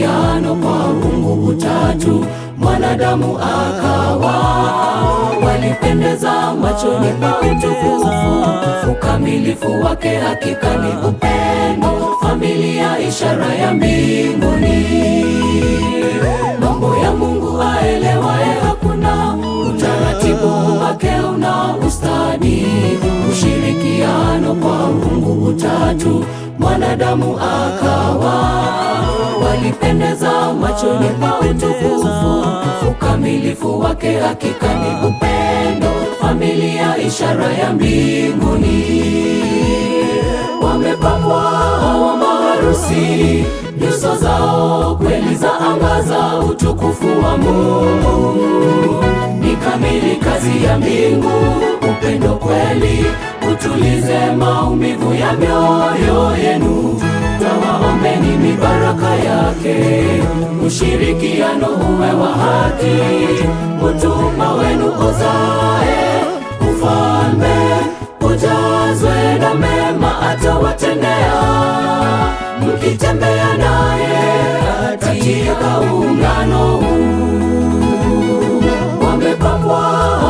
ushirikiano kwa Mungu utatu, mwanadamu akawa. Walipendeza machoni pa utukufu, ukamilifu wake hakika ni upendo, familia ishara ya mbinguni. Mambo ya Mungu aelewaye hakuna, utaratibu wake una ustadi, ushirikiano kwa Mungu utatu, mwanadamu akawa. Walipendeza machoni pa utukufu, ukamilifu wake hakika ni upendo, familia ishara ya mbinguni. Wamepambwa wa maharusi, nyuso zao kweli za angaza utukufu wa Mungu. Ni kamili kazi ya mbingu, upendo kweli utulize maumivu ya mioyo yenu. Tawaombeni mibaraka yake, ushirikiano uwe wa haki, utumwa wenu uzae ufalme, ujazwe na mema atawatendea, mkitembea naye katika ungano huu. Wamepambwa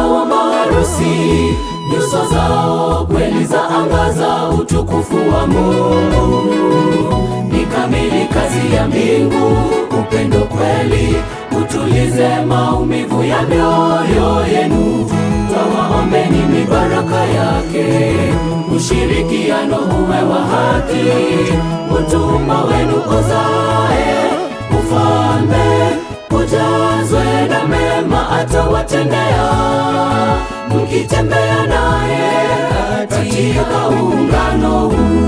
wa maharusi, nyuso zao kweli za angaza utukufu wa Mungu. Ni kamili kazi ya mbingu, upendo kweli utulize maumivu ya mioyo yenu. Tawaombeni mibaraka yake, ushirikiano uwe wa haki, utumwa wenu uzae ufalme, ujazwe na mema atawatendea, mkitembea naye katika ungano huu.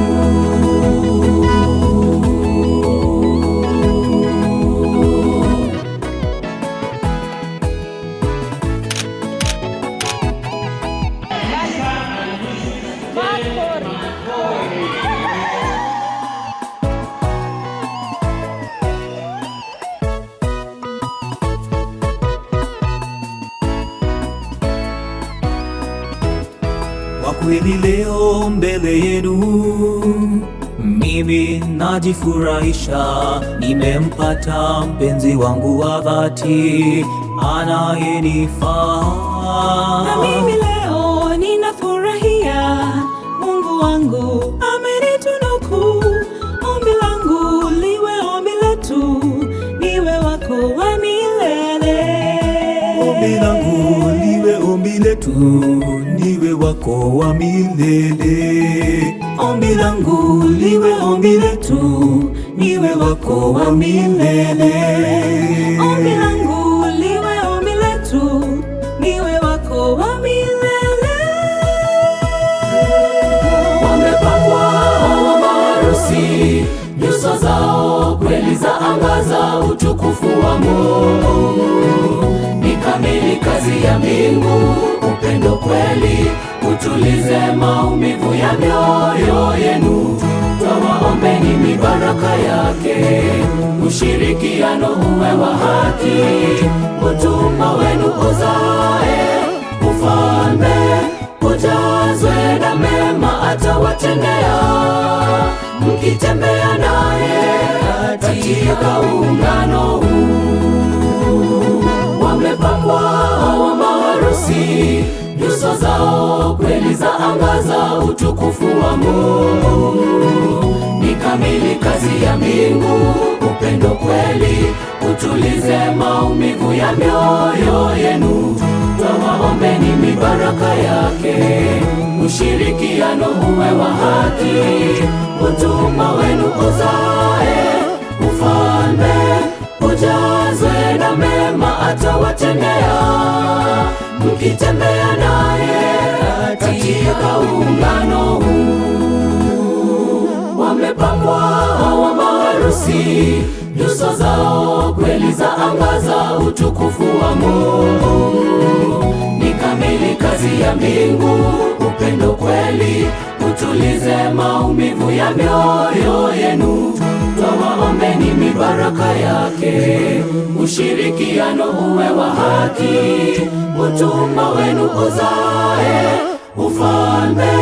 Kwa kweli leo mbele yenu mimi najifurahisha, nimempata mpenzi wangu wa dhati anayenifaa. Na mimi leo ninafurahia, Mungu wangu amenitunuku. Ombi langu liwe ombi letu, niwe wako wa milele. Ombi langu liwe ombi letu, niwe wako wa milele. Ombi langu liwe ombi letu, niwe wako wa milele. Ombi langu liwe ombi letu, niwe wako wa milele. Wamepambwa wa maharusi, nyuso zao kweli za angaza utukufu wa Mungu. Ni kamili kazi ya mbingu, upendo kweli utulize maumivu ya mioyo yenu. Tawaombeni mibaraka yake, ushirikiano uwe wa haki, utumwa wenu uzae ufalme, ujazwe na mema atawatendea, mkitembea naye katika ungano huu. Wamepambwa wa maharusi, nyuso zao kweli za angaza utukufu wa Mungu. Ni kamili kazi ya mbingu, upendo kweli utulize maumivu ya mioyo yenu. Tawaombeni mibaraka yake, ushirikiano uwe wa haki, utumwa wenu uzae ufalme, ujazwe na mema atawatendea, mkitembea naye katika ungano huu. Wamepambwa wa maharusi, nyuso zao kweli za angaza utukufu wa Mungu. Ni kamili kazi ya mbingu, upendo kweli utulize maumivu ya mioyo yenu. Tawaombeni mibaraka yake, ushirikiano uwe wa haki, utumwa wenu uzae ufalme,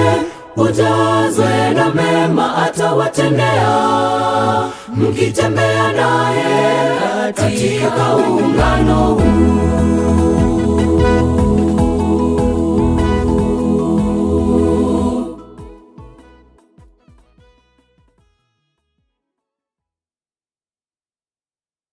ujazwe na mema atawatendea, mkitembea naye katika ungano huu.